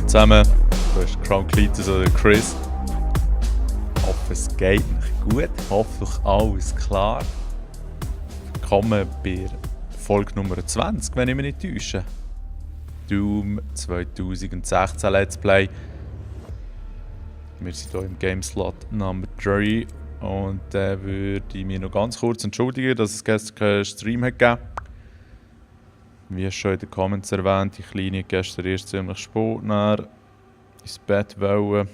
zusammen, du bist Crown Cletus oder Chris. Ich hoffe, es geht euch gut, hoffentlich alles klar. Willkommen bei Folge Nummer 20, wenn ich mich nicht täusche. Doom 2016 Let's Play. Wir sind hier im Gameslot Number 3 und würde ich mich noch ganz kurz entschuldigen, dass es gestern keinen Stream hat gegeben. Wie schon in den Comments erwähnt, die Kleine hat gestern erst ziemlich spät ins Bett wollen.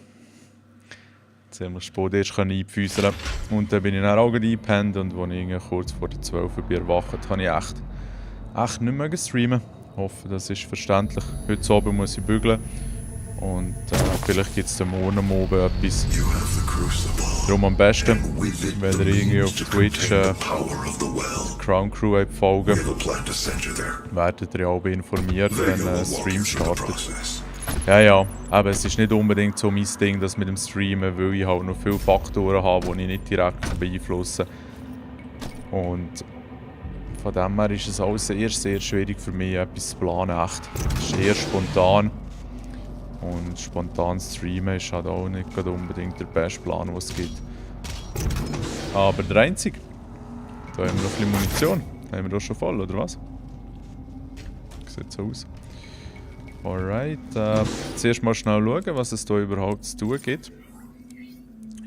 Ziemlich spät erst einpfüssern. Und dann bin ich dann auch eingepennt und als ich kurz vor der 12 Uhr erwacht, habe ich echt nicht mehr streamen. Ich hoffe, das ist verständlich. Heute Abend muss ich bügeln. Und vielleicht gibt es dann morgen am Abend etwas. Darum am besten, wenn ihr irgendwie auf Twitch Crown Crew folgen, werdet ihr auch informiert, wenn ein Stream startet. Ja, aber es ist nicht unbedingt so mein Ding, das mit dem Streamen, weil ich halt noch viele Faktoren habe, die ich nicht direkt beeinflussen kann. Und von dem her ist es auch sehr, sehr schwierig für mich, etwas zu planen. Echt. Es ist eher spontan. Und spontan streamen ist halt auch nicht unbedingt der beste Plan, den es gibt. Aber der einzige. Da haben wir noch ein bisschen Munition. Haben wir das schon voll, oder was? Sieht so aus. Alright. Zuerst mal schnell schauen, was es hier überhaupt zu tun gibt.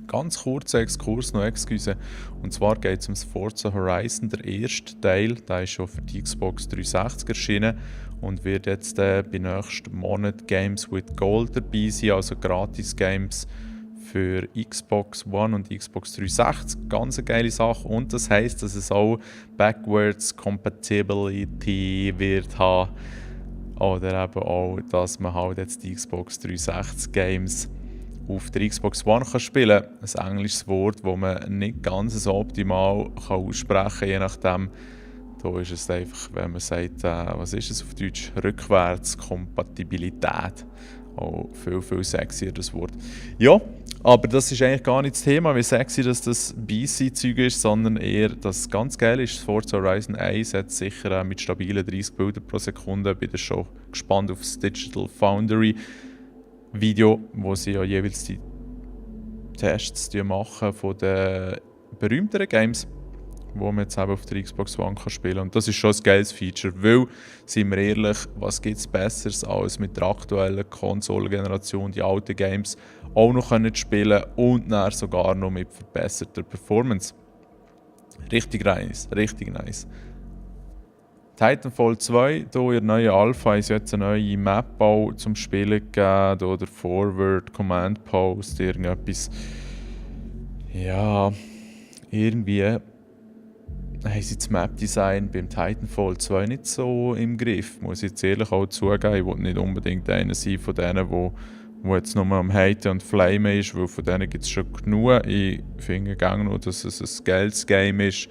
Ganz kurzer Exkurs noch, excuse. Und zwar geht es um Forza Horizon, der erste Teil. Der ist schon für die Xbox 360 erschienen und wird jetzt bei nächsten Monat Games with Gold dabei sein, also Gratis-Games für Xbox One und Xbox 360. Ganz eine geile Sache. Und das heisst, dass es auch Backwards Compatibility wird haben. Oder eben auch, dass man halt jetzt die Xbox 360 Games auf der Xbox One kann spielen kann. Ein englisches Wort, das man nicht ganz so optimal aussprechen kann, je nachdem. Da ist es einfach, wenn man sagt, was ist es auf Deutsch? Rückwärtskompatibilität. Auch viel, viel sexier das Wort. Ja, aber das ist eigentlich gar nicht das Thema, wie sexy das BC-Zeug ist, sondern eher, dass es ganz geil ist. Forza Horizon 1 hat sicher mit stabilen 30 Bildern pro Sekunde. Ich bin schon gespannt auf das Digital Foundry Video, wo sie ja jeweils die Tests machen von den berühmteren Games, wo man jetzt eben auf der Xbox One kann spielen kann. Und das ist schon ein geiles Feature, weil, seien wir ehrlich, was gibt es Besseres als mit der aktuellen Konsolengeneration die alten Games auch noch spielen und dann sogar noch mit verbesserter Performance. Richtig nice, richtig nice. Titanfall 2, hier in der neuen Alpha, ist jetzt eine neue Map zum Spielen gegeben, oder Forward, Command Post, irgendetwas. Ja, irgendwie haben sie das Map-Design beim Titanfall 2 nicht so im Griff, muss ich jetzt ehrlich auch zugeben. Ich will nicht unbedingt einer sein von denen, der jetzt nur am Haten und Flamen ist, weil von denen gibt es schon genug. Ich finde gerne noch, dass es ein geiles Game ist.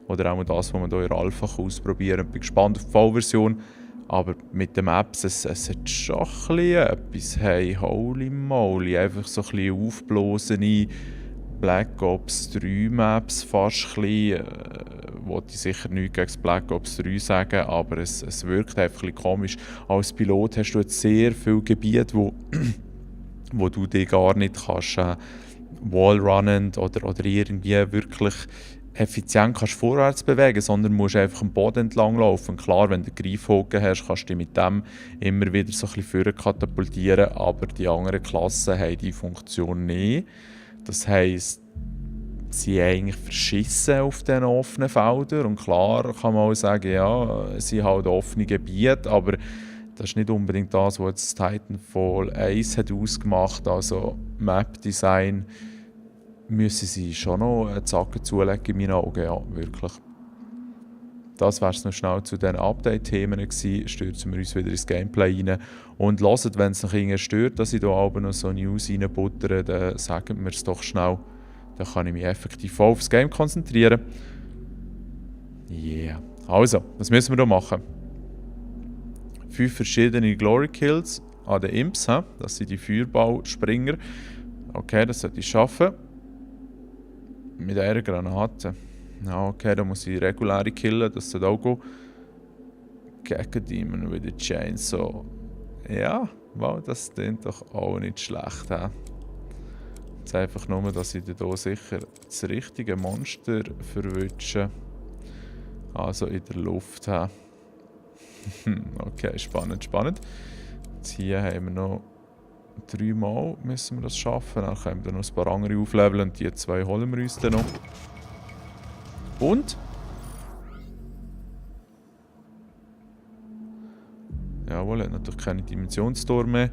Oder auch das, was man hier in der Alpha ausprobieren kann. Ich bin gespannt auf die Vollversion. Aber mit den Maps, es hat schon ein bisschen etwas. Hey, holy moly. Einfach so ein bisschen aufblasene Black Ops 3 Maps fast ein bisschen. Wollte ich sicher nichts gegen das Black Ops 3 sagen, aber es wirkt einfach ein bisschen komisch. Als Pilot hast du jetzt sehr viele Gebiete, wo du dich gar nicht kannst wallrunnend oder irgendwie wirklich effizient kannst vorwärts bewegen, sondern musst einfach am Boden entlang laufen. Klar, wenn du Greifhaken hast, kannst du dich mit dem immer wieder so ein bisschen vorne katapultieren, aber die anderen Klassen haben diese Funktion nicht. Das heisst, sie haben eigentlich verschissen auf diesen offenen Feldern und klar kann man auch sagen, ja, es sind halt offene Gebiete, aber das ist nicht unbedingt das, was jetzt Titanfall 1 hat ausgemacht, also Map-Design müssen sie schon noch einen Zacken zulegen in meinen Augen, ja, wirklich. Das wäre es noch schnell zu diesen Update-Themen gewesen. Stürzen wir uns wieder ins Gameplay rein. Und hört, wenn es noch irgendwie stört, dass ich hier oben noch so News reinbuttere, dann sagt mir es doch schnell. Dann kann ich mich effektiv voll aufs Game konzentrieren. Yeah. Also, was müssen wir hier machen? 5 verschiedene Glory Kills an den Imps, das sind die Feuerballspringer. Okay, das sollte ich schaffen. Mit einer Granate. Ja, okay, da muss ich reguläre killen, das sollte auch gehen. Gegen Demon with a Chainsaw. Ja, Wow, das klingt doch auch nicht schlecht. He? Jetzt einfach nur, dass ich hier sicher das richtige Monster verwünsche. Also in der Luft. He? Okay, spannend, spannend. Jetzt hier haben wir noch 3 Mal müssen wir das schaffen. Dann können wir noch ein paar andere aufleveln und die 2 holen wir uns dann noch. Und? Jawohl, hat natürlich keine Dimensionstore mehr.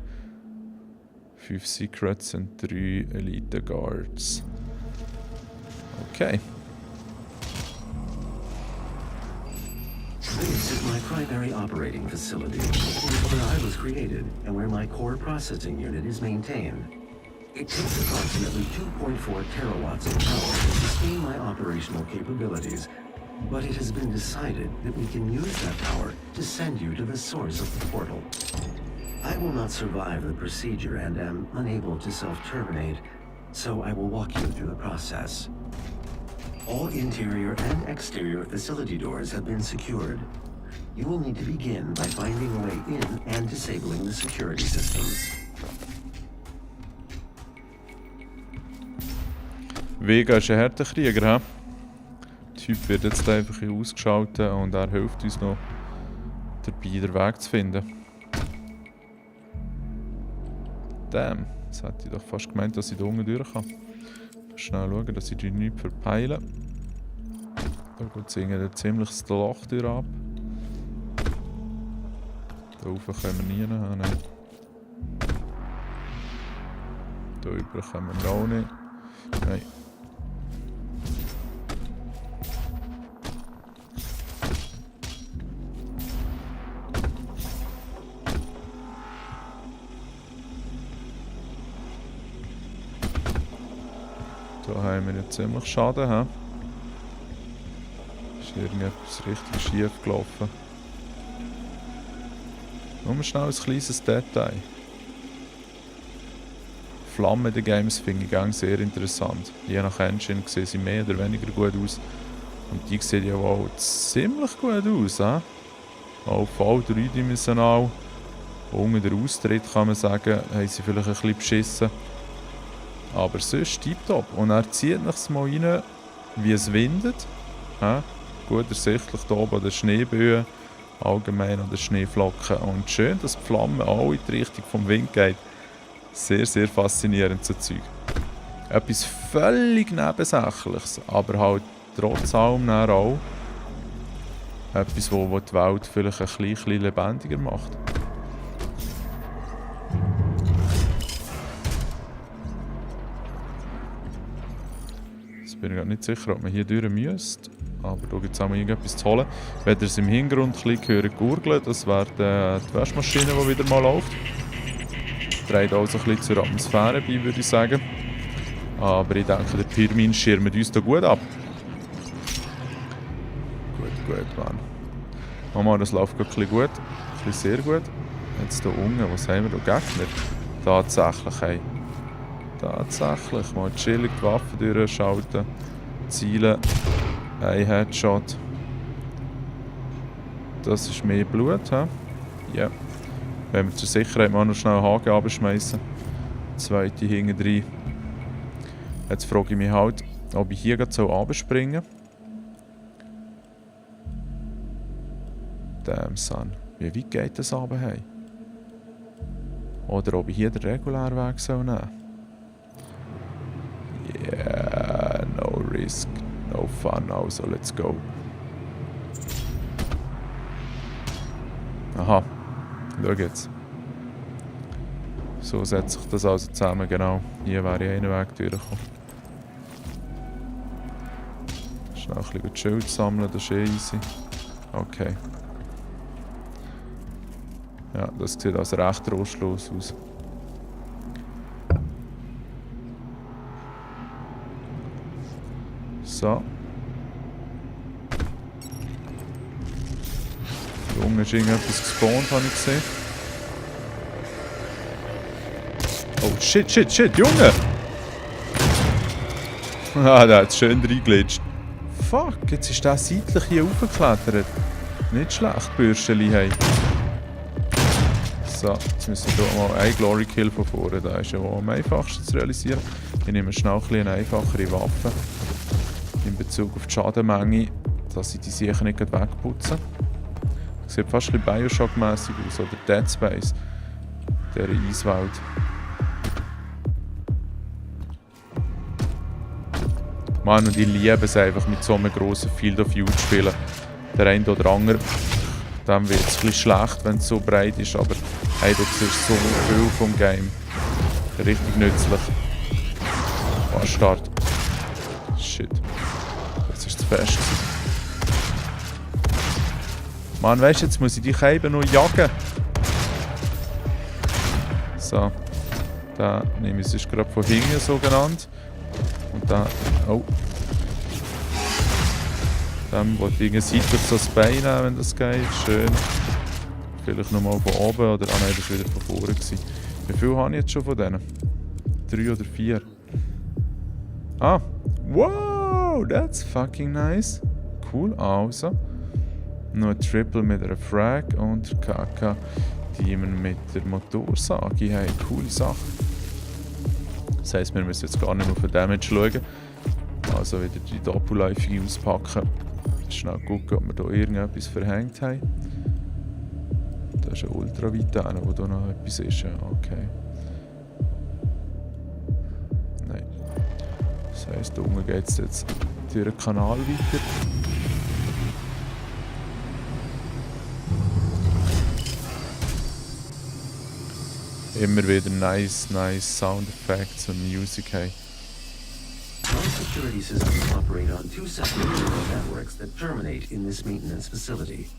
5 Secrets und 3 Elite Guards. Okay. This is my primary operating facility. It is where I was created and where my core processing unit is maintained. It takes approximately 2.4 terawatts of power to sustain my operational capabilities, but it has been decided that we can use that power to send you to the source of the portal. I will not survive the procedure and am unable to self-terminate, so I will walk you through the process. All interior and exterior facility doors have been secured. You will need to begin by finding a way in and disabling the security systems. Vega ist ein harter Krieger, he? Der Typ wird jetzt einfach hier ausgeschaltet und er hilft uns noch dabei, den Weg zu finden. Damn, jetzt hätte ich doch fast gemeint, dass ich da unten durch kann. Schnell schauen, dass ich die nicht verpeile. Da geht es irgendwie ein ziemliches Loch durch ab. Da oben können wir nie hin. Nein. Da über können wir auch nicht. Nein. Da haben wir jetzt ziemlich Schaden. He? Ist irgendetwas richtig schief gelaufen. Nur schnell ein kleines Detail. Flammen in den Games finde ich auch sehr interessant. Je nach Engine sehen sie mehr oder weniger gut aus. Und die sehen ja auch ziemlich gut aus. He? Auch voll dreidimensional. Unter der Austritt kann man sagen, haben sie vielleicht ein bisschen beschissen. Aber sonst tipptopp. Und er zieht nachs mal rein, wie es windet. Ja, gut ersichtlich hier oben an den Schneeböen, allgemein an den Schneeflocken. Und schön, dass die Flamme auch in die Richtung vom Wind geht. Sehr, sehr faszinierend, so Zeug. Etwas völlig Nebensächliches, aber halt trotz allem auch etwas, was die Welt vielleicht ein bisschen lebendiger macht. Ich bin mir nicht sicher, ob man hier durch müsste. Aber da gibt es auch mal irgendetwas zu holen. Wenn ihr es im Hintergrund ein bisschen hören gurgeln, das wäre die Waschmaschine, die wieder mal läuft. Trägt also ein bisschen zur Atmosphäre bei, würde ich sagen. Aber ich denke, der Pirmin schirmt uns da gut ab. Gut, Mann. Mama, das läuft gerade ein bisschen gut. Ein bisschen sehr gut. Jetzt hier unten, was haben wir da? Gegner? Tatsächlich, hey. Tatsächlich, mal chillig die Waffe durchschalten, zielen, ein Headshot. Das ist mehr Blut, hä? Ja. Wenn wir zur Sicherheit mal noch schnell einen Haken abschmeißen. Zweite hinten rein. Jetzt frage ich mich halt, ob ich hier gerade runterspringen soll. Damn son, wie weit geht das runter? Hey? Oder ob ich hier den regulären Weg nehmen soll. Yeah, no risk, no fun, also let's go. Aha, schau jetzt. So setzt sich das also zusammen, genau. Hier wäre ich einen Weg durchgekommen. Schnell ein bisschen Schild sammeln, das ist eh easy. Okay. Ja, das sieht also recht rostlos aus. So. Hier unten ist irgendetwas gespawnt, habe ich gesehen. Oh shit, Junge! Ah, der hat es schön reingelitscht. Fuck, jetzt ist der seitlich hier hochgeklettert. Nicht schlecht, Bürscheli, hey. So, jetzt müssen wir hier mal einen Glory Kill von vorne. Der ist ja wohl am einfachsten zu realisieren. Ich nehme schnell eine einfachere Waffe. In Bezug auf die Schadenmenge, dass ich die sicher nicht wegputzen. Sieht fast ein bisschen Bioshock-mässig aus. Oder Dead Space. Der Eiswelt. Mann, und ich liebe es einfach, mit so einem grossen Field of View zu spielen. Der eine oder andere, dem wird es ein bisschen schlecht, wenn es so breit ist, aber hey, du siehst so viel vom Game. Richtig nützlich. Oh, Start. Shit. Das ist zu fest. Mann, weißt du, jetzt muss ich dich eben noch jagen. So. Da nehme ich es gerade von hinten so genannt. Und dann. Oh. Dann wollte ich seitlich so das Bein nehmen, wenn das geht. Schön. Vielleicht nochmal von oben oder. Ah nein, das war wieder von vorne. Wie viel habe ich jetzt schon von denen? 3 oder 4. Ah! Wow! That's fucking nice. Cool, also. Noch ein Triple mit einer Frag und KK Demon mit der Motorsage. Hey, coole Sache. Das heisst, wir müssen jetzt gar nicht mehr auf den Damage schauen. Also wieder die doppelläufige auspacken. Schnell gucken, ob wir hier irgendetwas verhängt haben. Da ist ein Ultravitane, wo da noch etwas ist. Ja, okay. Nein. Das heisst, da unten geht es jetzt durch den Kanal weiter. Immer wieder nice Sound Effects und Music haben. My security systems operate on 2 separate neural networks that terminate in this maintenance facility.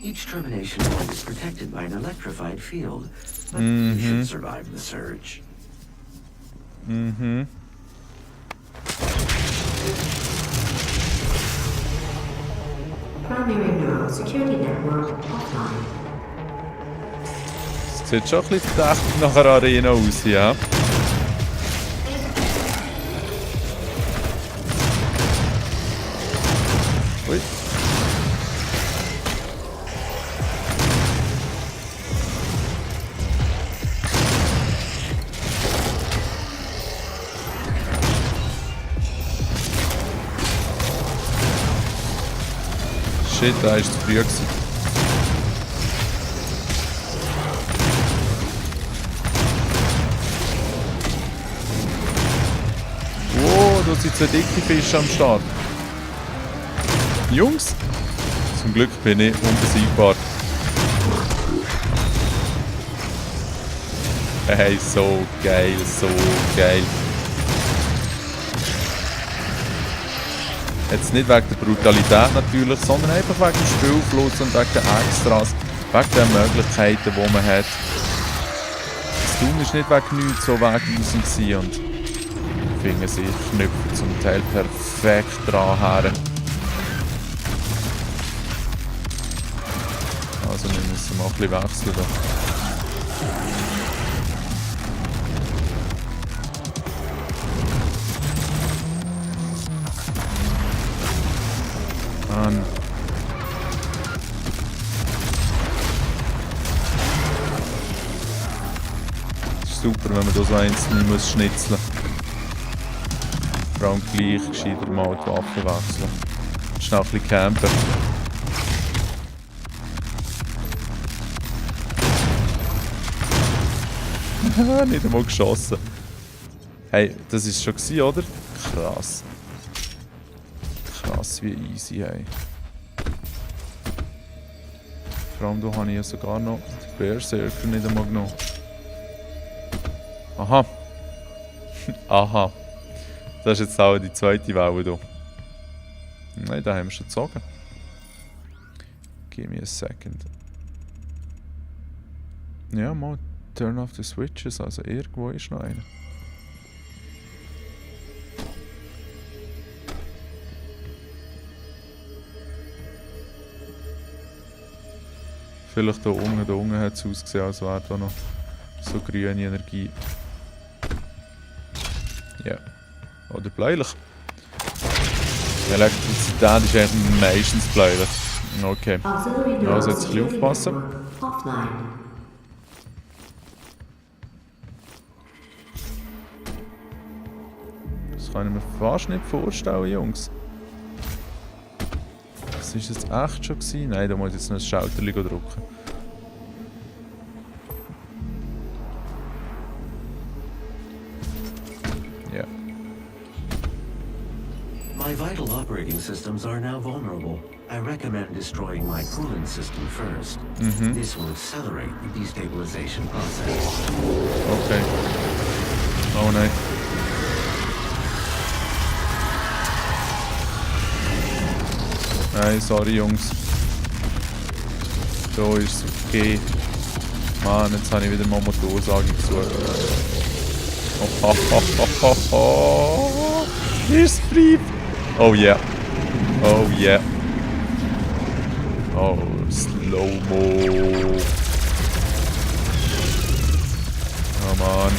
Each termination point is protected by an electrified field, but we should survive the surge. Primary neural security network offline. Das sieht schon ein bisschen verdächtig nach einer Arena aus, ja. Ui. Shit, da ist zu früh gewesen. Wow, da sind 2 dicke Fische am Start. Jungs, zum Glück bin ich unbesiegbar. Hey, so geil, so geil. Jetzt nicht wegen der Brutalität natürlich, sondern einfach wegen dem Spielfluss und wegen den Extras, wegen den Möglichkeiten, die man hat. Das Tun ist nicht wegen nichts so wegweisend gewesen und ich finde, sie knüpfen zum Teil perfekt dran her. Also wir müssen mal ein bisschen wechseln. Mann. Das ist super, wenn man da so einzeln muss schnitzeln. Vor allem gleich gescheiter mal die Waffe wechseln. Schnell ein bisschen campen. Nicht einmal geschossen. Hey, das ist schon gewesen, oder? Krass. Krass, wie easy, hey. Vor allem hier habe ich ja sogar noch den Berserker nicht einmal genommen. Aha. Aha. Das ist jetzt auch die zweite Welle hier. Nein, da haben wir schon gezogen. Give me a second. Ja, mal turn off the switches, also irgendwo ist noch einer. Vielleicht da unten hat es ausgesehen, als wäre da noch so grüne Energie. Ja. Oder bläulich. Die Elektrizität ist eigentlich meistens bläulich. Okay. Also jetzt ein bisschen aufpassen. Das kann ich mir fast nicht vorstellen, Jungs. Was war das echt schon gewesen? Nein, da muss ich jetzt noch ein Schalterchen drücken. Ja. My vital operating systems are now vulnerable. I recommend destroying my cooling system first. This will accelerate the destabilization process. Okay. Oh nein. Nein, sorry Jungs. So ist es okay. Mann, jetzt habe ich wieder mal Motorsage gesucht. Ist Brief. Oh yeah. Oh yeah. Oh, Slow-Mo. Oh Mann.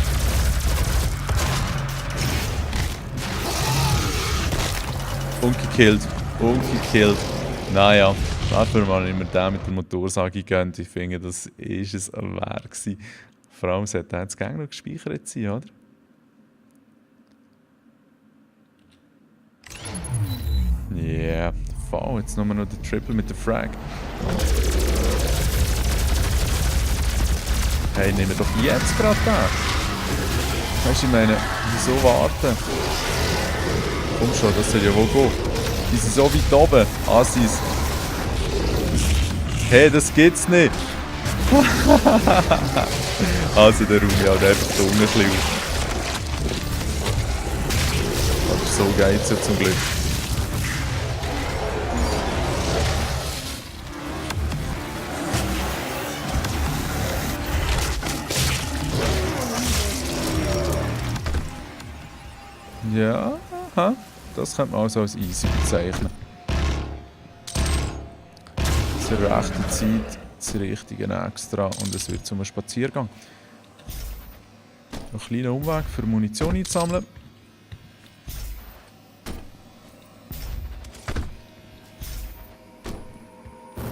Ungekillt. Ungekillt. Naja, dafür mal nicht mehr den mit der Motorsage gegönnt. Ich finde, das ist es wert gewesen. Vor allem sollte jetzt gängig noch gespeichert sein, oder? Ja, yeah. Voll. Jetzt nur noch der Triple mit der Frag. Hey, nehmen wir doch jetzt gerade den. Weißt du, ich meine, wieso warten? Komm schon, das soll ja wohl gehen. Die sind so weit oben. Assis. Hey, das gibt's nicht. Also, der Rumi hat einfach den Unten ein bisschen auf. Aber so geht's ja zum Glück. Ja, aha. Das könnte man also als easy bezeichnen. Zur rechten Zeit, das Richtige extra und es wird zum Spaziergang. Noch ein kleiner Umweg für Munition einzusammeln.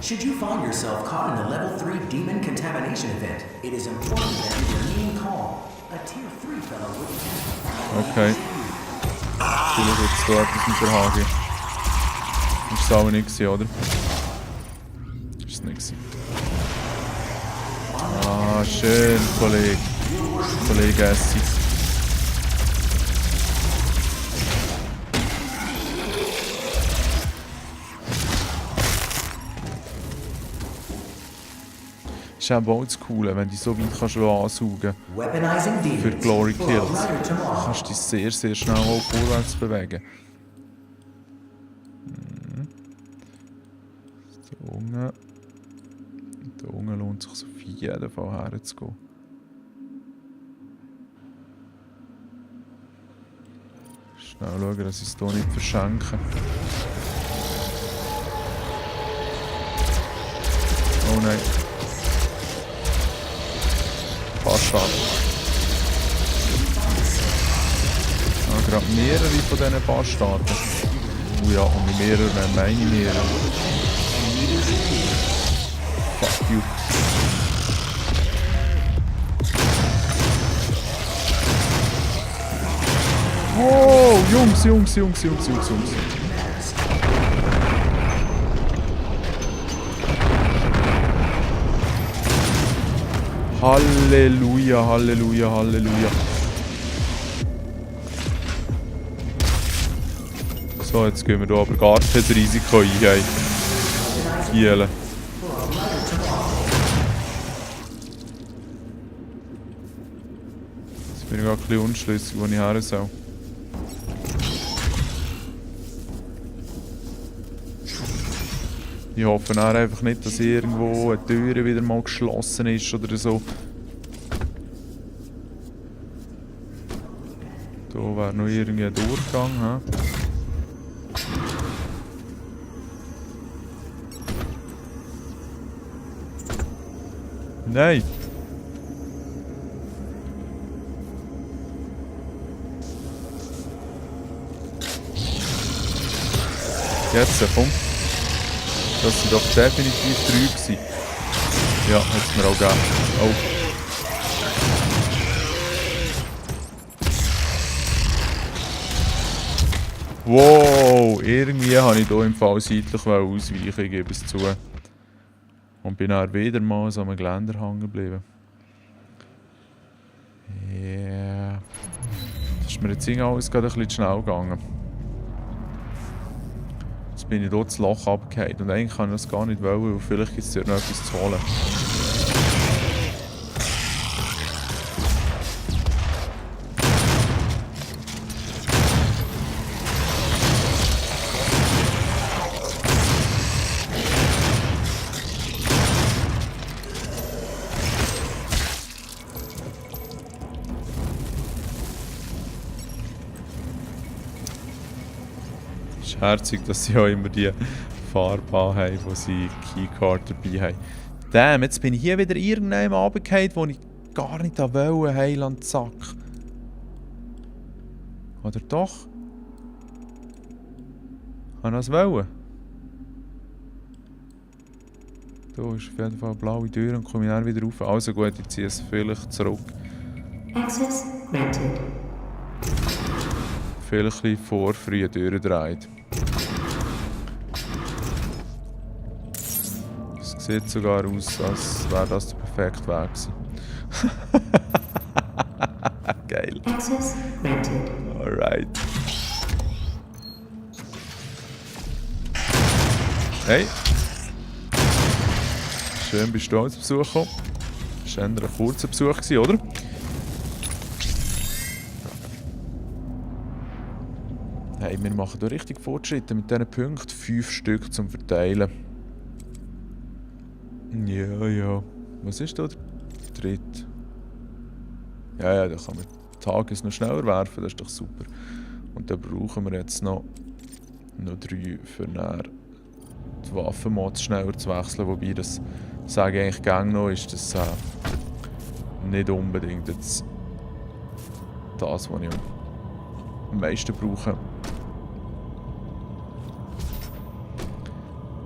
Should you find yourself caught in a level 3 demon contamination event, it is important that you remain calm. A tier 3 fellow will Okay. Vielleicht wird es da etwas mit der HG. Ist es auch nicht gewesen, oder? Ist es nicht gewesen. Ah, schön, Kollege. Kollege Essi. Ist auch das Coole, wenn du so weit kannst ansaugen kannst. Für Glory Kills. Du kannst dich sehr, sehr schnell auch vorwärts bewegen. Da unten lohnt es sich auf jeden Fall herzugehen. Schnell schauen, dass ich es hier nicht verschenke. Oh nein. Bastard. Ah, gerade mehrere von diesen Bastarden. Oh ja, und mehrere, meine mehrere. Fuck you. Oh, Jungs. Halleluja, Halleluja, Halleluja. So, jetzt gehen wir hier aber gar kein Risiko ein. Hey. Gielen. Jetzt bin ich gerade ein bisschen unschlüssig, wo ich her soll. Ich hoffe auch einfach nicht, dass irgendwo eine Tür wieder mal geschlossen ist oder so. Da wäre noch irgendwie ein Durchgang. He? Nein! Jetzt, komm! Das sind doch definitiv 3 gewesen. Ja, hat es mir auch gegeben. Oh. Wow, irgendwie habe ich hier im Fall seitlich ausweichen, ich gebe es zu. Und bin dann wieder mal so am Geländer hängen geblieben. Yeah. Das ist mir jetzt irgendwie alles gerade ein bisschen schnell gegangen. Jetzt bin ich hier das Loch runtergefallen und eigentlich kann ich das gar nicht wollen, weil vielleicht gibt es dort noch etwas zu holen. Herzig, dass sie auch immer die Fahrbahn haben, wo sie Keycard dabei haben. Damn, jetzt bin ich hier wieder irgendwann runtergefallen, wo ich gar nicht wollte, Heiland Zack. Oder doch? Kann ich das wollen? Da ist auf jeden Fall eine blaue Tür und komme ich dann wieder rauf. Also gut, ich ziehe es vielleicht zurück. Access granted. Vielleicht ein bisschen vor früh durchdreht. Es sieht sogar aus, als wäre das der perfekte Weg gewesen. Geil. Access granted. Alright. Hey. Schön bist du zu Besuch gekommen. Das war eher ein kurzer Besuch, oder? Hey, wir machen hier richtig Fortschritte mit diesen Punkten. 5 Stück zum Verteilen. Ja. Was ist da der dritte? Ja, da kann man die Tages noch schneller werfen, das ist doch super. Und dann brauchen wir jetzt noch 3 für näher die Waffenmods schneller zu wechseln. Wobei das, sage ich eigentlich gerne noch, ist das nicht unbedingt jetzt das, was ich am meisten brauche.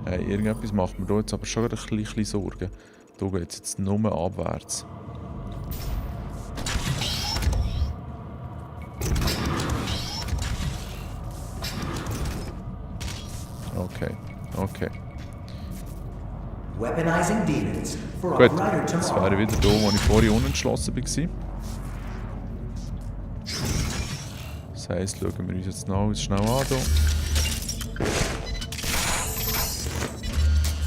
Hey, irgendetwas macht mir da jetzt aber schon ein bisschen Sorgen. Da geht es jetzt nur abwärts. Okay. Weaponizing demons for a Gut, brighter jetzt tomorrow. wäre wieder da, wo ich vorhin unentschlossen war. Das heisst, schauen wir uns jetzt noch alles schnell an. Hier.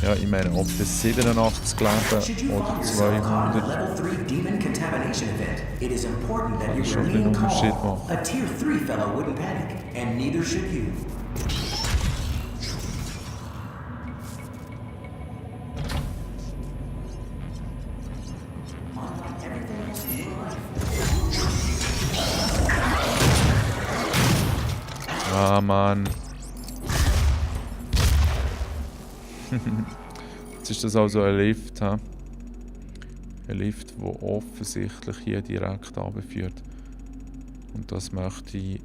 Ja, ich meine, ob das 87 Leben oder 200 Level 3 demon contamination event. It is important that you kann schon einen remain Unterschied calm. machen. A Tier 3 fellow wouldn't panic, and neither should you. Ah, Mann. Jetzt ist das also ein Lift, he? Ein Lift, der offensichtlich hier direkt runterführt. Und das möchte ich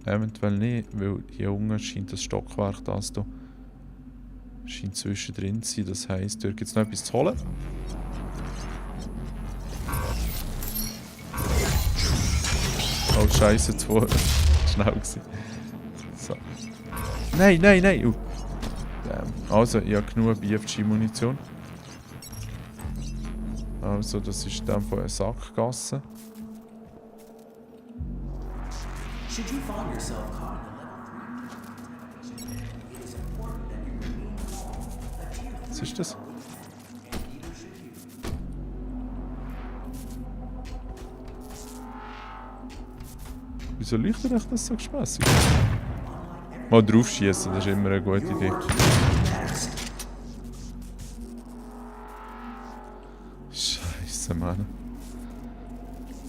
eventuell nicht, weil hier unten scheint das Stockwerk, das hier scheint zwischendrin zu sein. Das heisst, dort gibt es noch etwas zu holen. Oh, Scheiße, zu schnell gewesen. So. Nein! Also, ich habe genug BFG-Munition. Also, das ist dann von einer Sackgasse. Should you find yourself caught in a level 3 contamination, it is important that you remain calm. A Tier 3 Was ist das? and neither should you. Wieso leuchtet euch das so gespässig? Mal drauf schießen, das ist immer eine gute Idee. Scheiße, Mann.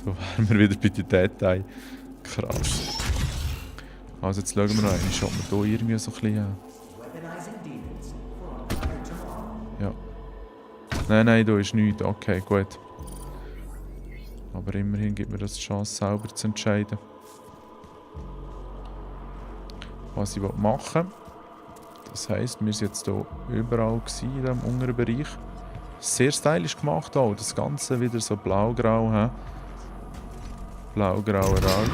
So wären wir wieder bei den Details. Krass. Also jetzt schauen wir noch einmal, ob wir hier irgendwie so ein bisschen... Weaponizing demons for a brighter tomorrow. Ja. Nein, da ist nichts. Okay, gut. Aber immerhin gibt mir das die Chance, selber zu entscheiden, was ich machen will. Das heisst, wir waren jetzt hier überall in diesem unteren Bereich. Sehr stylisch gemacht auch. Das Ganze wieder so blau-grau. He? Blau-grauer Rauch.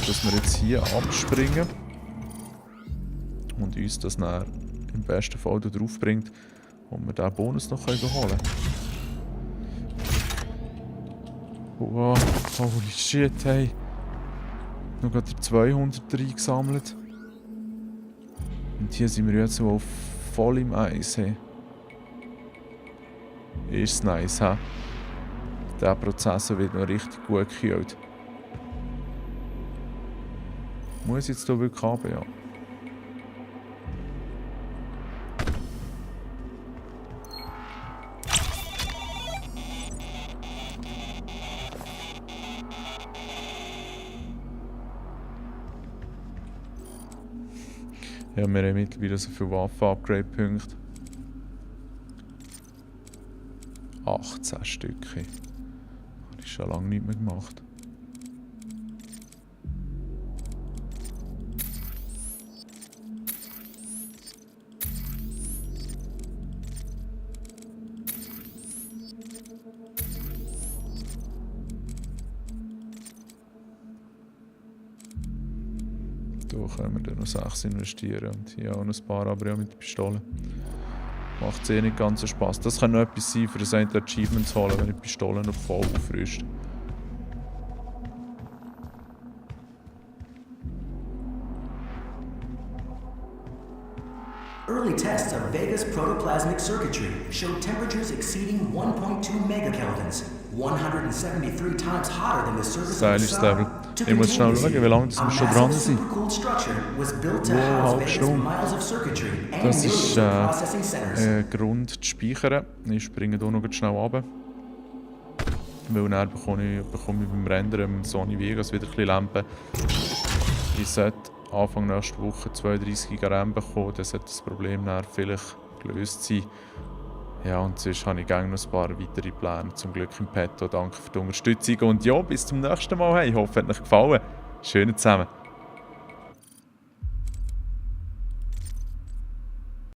dass wir jetzt hier abspringen und uns das dann im besten Fall drauf bringt und wir diesen Bonus noch überholen können. Wow, holy shit, hey. Noch gerade die 200 reingesammelt. Und hier sind wir jetzt so voll im Eis. Hey. Ist nice, hä? Der Prozessor wird noch richtig gut gekühlt. Muss ich jetzt hier wirklich haben, ja. Ja, wir haben mittlerweile so viele Waffen-Upgrade-Punkte. 18 Stücke. Habe ich schon lange nicht mehr gemacht. Da können wir dann noch 6 investieren und hier auch noch ein paar, aber ja mit der Pistole. Macht es nicht ganz so Spass. Das kann noch etwas sein, für das eine Achievement zu holen, wenn ich die Pistole noch voll aufrüste. Early tests of Vega's protoplasmic circuitry showed temperatures exceeding 1.2 megakelvins, 173 times hotter than the surface of the Stylish-Level. sun. Ich muss schnell schauen, wie lange wir schon dran sind. Wow, halbe Stunde. Das ist Grund zu speichern. Ich springe hier noch schnell runter. Weil dann bekomme ich beim Rendern im Sony Vegas wieder ein bisschen Lampen. Ich sollte Anfang nächster Woche 32 GB RAM bekommen, dann sollte das Problem dann vielleicht gelöst sein. Ja, und sonst habe ich gerne noch ein paar weitere Pläne, zum Glück im Petto. Danke für die Unterstützung und ja, bis zum nächsten Mal. Hey, ich hoffe, es hat euch gefallen. Schön zusammen.